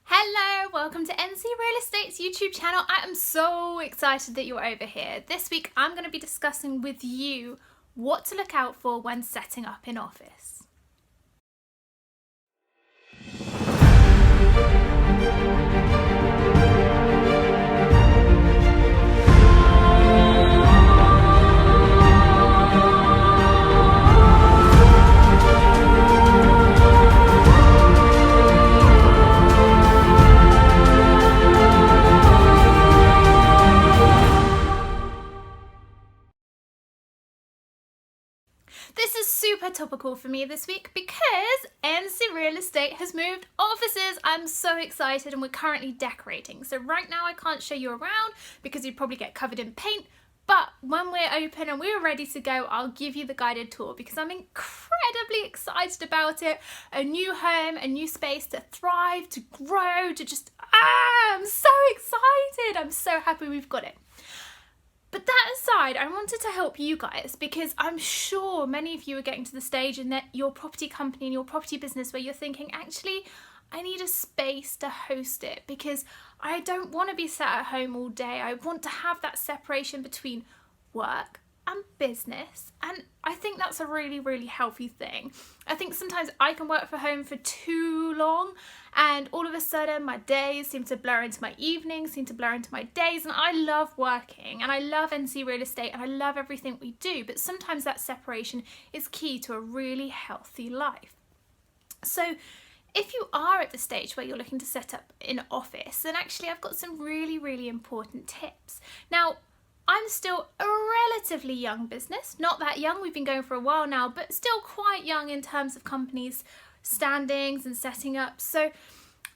Hello, welcome to NC Real Estate's YouTube channel. I am so excited that you're over here. This week I'm going to be discussing with you what to look out for when setting up in office. This is super topical for me this week because NC Real Estate has moved offices. I'm so excited and we're currently decorating. So right now I can't show you around because you'd probably get covered in paint. But when we're open and we're ready to go, I'll give you the guided tour because I'm incredibly excited about it. A new home, a new space to thrive, to grow, to just, I'm so excited. I'm so happy we've got it. But that aside, I wanted to help you guys because I'm sure many of you are getting to the stage in that your property company and your property business where you're thinking, actually, I need a space to host it because I don't want to be sat at home all day. I want to have that separation between work and business, and I think that's a really, really healthy thing. I think sometimes I can work from home for too long and all of a sudden my days seem to blur into my evenings, seem to blur into my days, and I love working and I love NC Real Estate and I love everything we do, but sometimes that separation is key to a really healthy life. So if you are at the stage where you're looking to set up an office, then actually I've got some really, really important tips. Now, I'm still a relatively young business, not that young, we've been going for a while now, but still quite young in terms of companies' standings and setting up. So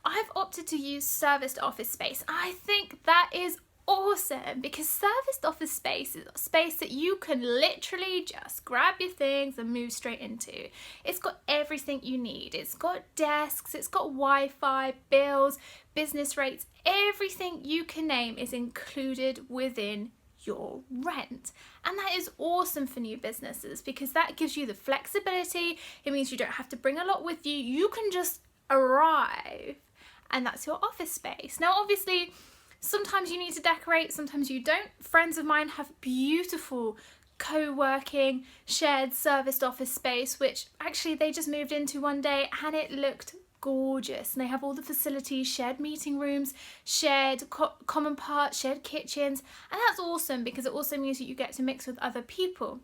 I've opted to use serviced office space. I think that is awesome because serviced office space is a space that you can literally just grab your things and move straight into. It's got everything you need. It's got desks, it's got Wi-Fi, bills, business rates, everything you can name is included within your rent. And that is awesome for new businesses because that gives you the flexibility. It means you don't have to bring a lot with you. You can just arrive and that's your office space. Now obviously sometimes you need to decorate, sometimes you don't. Friends of mine have beautiful co-working shared serviced office space which actually they just moved into one day and it looked gorgeous, and they have all the facilities, shared meeting rooms, shared common parts, shared kitchens, and that's awesome because it also means that you get to mix with other people.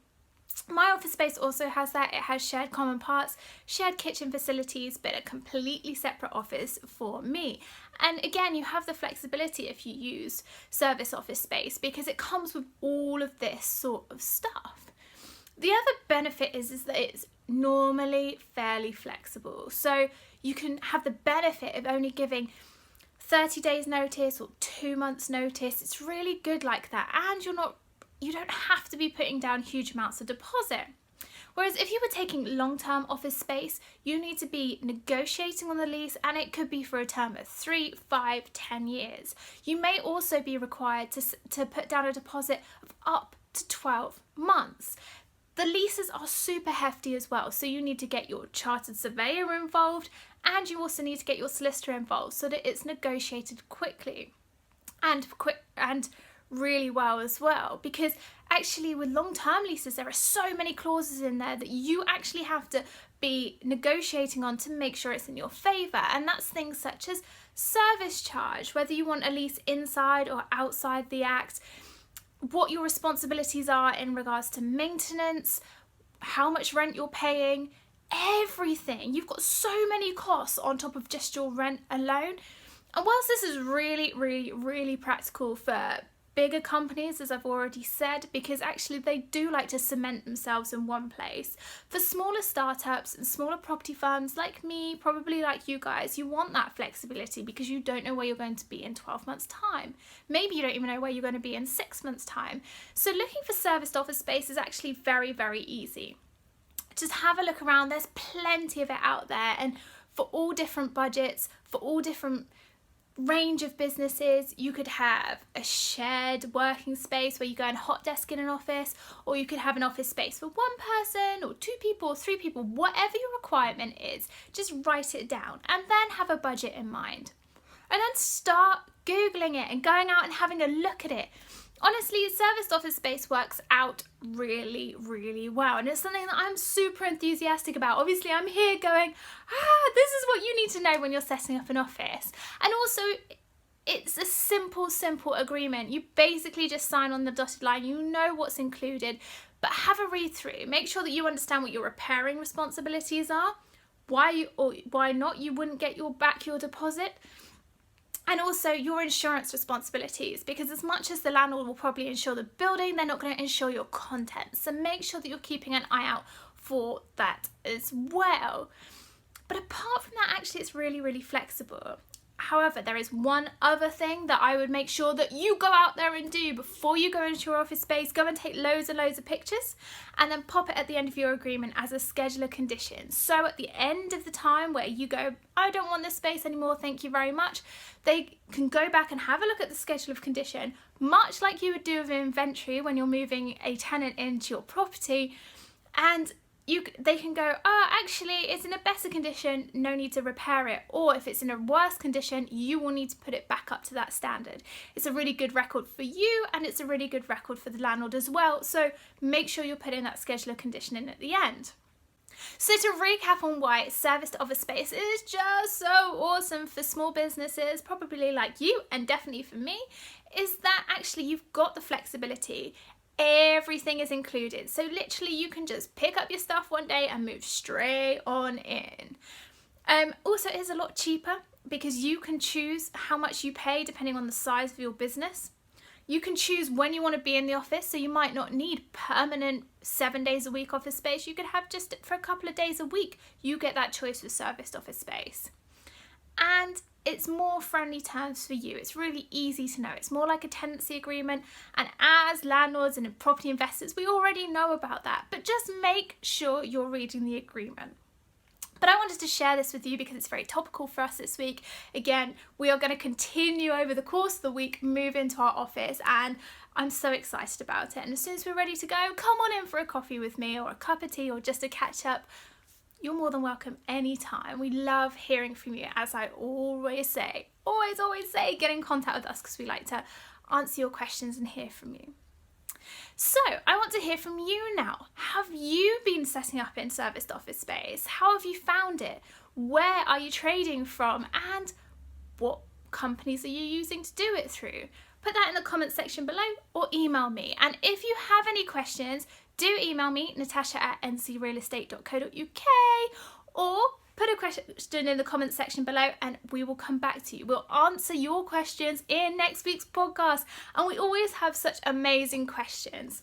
My office space also has that. It has shared common parts, shared kitchen facilities, but a completely separate office for me. And again, you have the flexibility if you use service office space because it comes with all of this sort of stuff. The other benefit is that it's normally fairly flexible. So you can have the benefit of only giving 30 days notice or 2 months notice. It's really good like that. And you don't have to be putting down huge amounts of deposit. Whereas if you were taking long-term office space, you need to be negotiating on the lease and it could be for a term of 3, 5, 10 years. You may also be required to put down a deposit of up to 12 months. The leases are super hefty as well, so you need to get your chartered surveyor involved and you also need to get your solicitor involved so that it's negotiated quickly and really well as well, because actually with long-term leases there are so many clauses in there that you actually have to be negotiating on to make sure it's in your favour, and that's things such as service charge, whether you want a lease inside or outside the act, what your responsibilities are in regards to maintenance, how much rent you're paying, everything. You've got so many costs on top of just your rent alone. And whilst this is really, really, really practical for bigger companies, as I've already said, because actually they do like to cement themselves in one place. For smaller startups and smaller property firms like me, probably like you guys, you want that flexibility because you don't know where you're going to be in 12 months time. Maybe you don't even know where you're going to be in 6 months time. So looking for serviced office space is actually very, very easy. Just have a look around, there's plenty of it out there, and for all different budgets, for all different range of businesses. You could have a shared working space where you go and hot desk in an office, or you could have an office space for one person or 2 people or 3 people, whatever your requirement is. Just write it down and then have a budget in mind. and then start Googling it and going out and having a look at it. Honestly, serviced office space works out really, really well, and it's something that I'm super enthusiastic about. Obviously, I'm here going, this is what you need to know when you're setting up an office. And also, it's a simple agreement. You basically just sign on the dotted line. You know what's included, but have a read through. Make sure that you understand what your repairing responsibilities are, why not you wouldn't get back your deposit, and also your insurance responsibilities, because as much as the landlord will probably insure the building, they're not going to insure your contents. So make sure that you're keeping an eye out for that as well. But apart from that, actually, it's really, really flexible. However, there is one other thing that I would make sure that you go out there and do before you go into your office space. Go and take loads and loads of pictures and then pop it at the end of your agreement as a scheduler condition. So at the end of the time where you go, I don't want this space anymore, thank you very much, they can go back and have a look at the schedule of condition, much like you would do with inventory when you're moving a tenant into your property, and they can go, actually, it's in a better condition, no need to repair it. Or if it's in a worse condition, you will need to put it back up to that standard. It's a really good record for you, and it's a really good record for the landlord as well. So make sure you're putting that scheduler condition in at the end. So to recap on why serviced office space is just so awesome for small businesses, probably like you, and definitely for me, is that actually you've got the flexibility. Everything is included, so literally you can just pick up your stuff one day and move straight on in. Also, it is a lot cheaper because you can choose how much you pay depending on the size of your business. You can choose when you want to be in the office, so you might not need permanent 7 days a week office space. You could have just for a couple of days a week. You get that choice with serviced office space. And it's more friendly terms for you. It's really easy to know. It's more like a tenancy agreement, and as landlords and property investors, we already know about that, but just make sure you're reading the agreement. But I wanted to share this with you because it's very topical for us this week. Again, we are going to continue over the course of the week, move into our office, and I'm so excited about it. And as soon as we're ready to go, come on in for a coffee with me or a cup of tea or just a catch up. You're more than welcome anytime. We love hearing from you, as I always say, get in contact with us because we like to answer your questions and hear from you. So I want to hear from you now. Have you been setting up in serviced office space? How have you found it? Where are you trading from? And what companies are you using to do it through? Put that in the comment section below or email me. And if you have any questions, do email me, natasha@ncrealestate.co.uk, or put a question in the comment section below and we will come back to you. We'll answer your questions in next week's podcast, and we always have such amazing questions.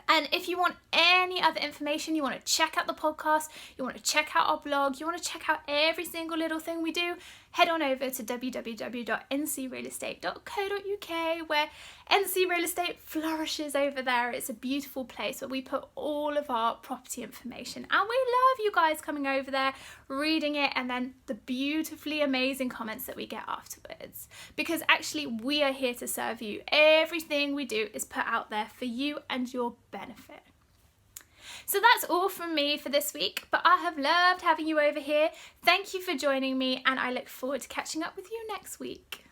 And if you want any other information, you want to check out the podcast, you want to check out our blog, you want to check out every single little thing we do, head on over to www.ncrealestate.co.uk, where NC Real Estate flourishes over there. It's a beautiful place where we put all of our property information, and we love you guys coming over there, reading it, and then the beautifully amazing comments that we get afterwards, because actually we are here to serve you. Everything we do is put out there for you and your benefit. So that's all from me for this week, but I have loved having you over here. Thank you for joining me, and I look forward to catching up with you next week.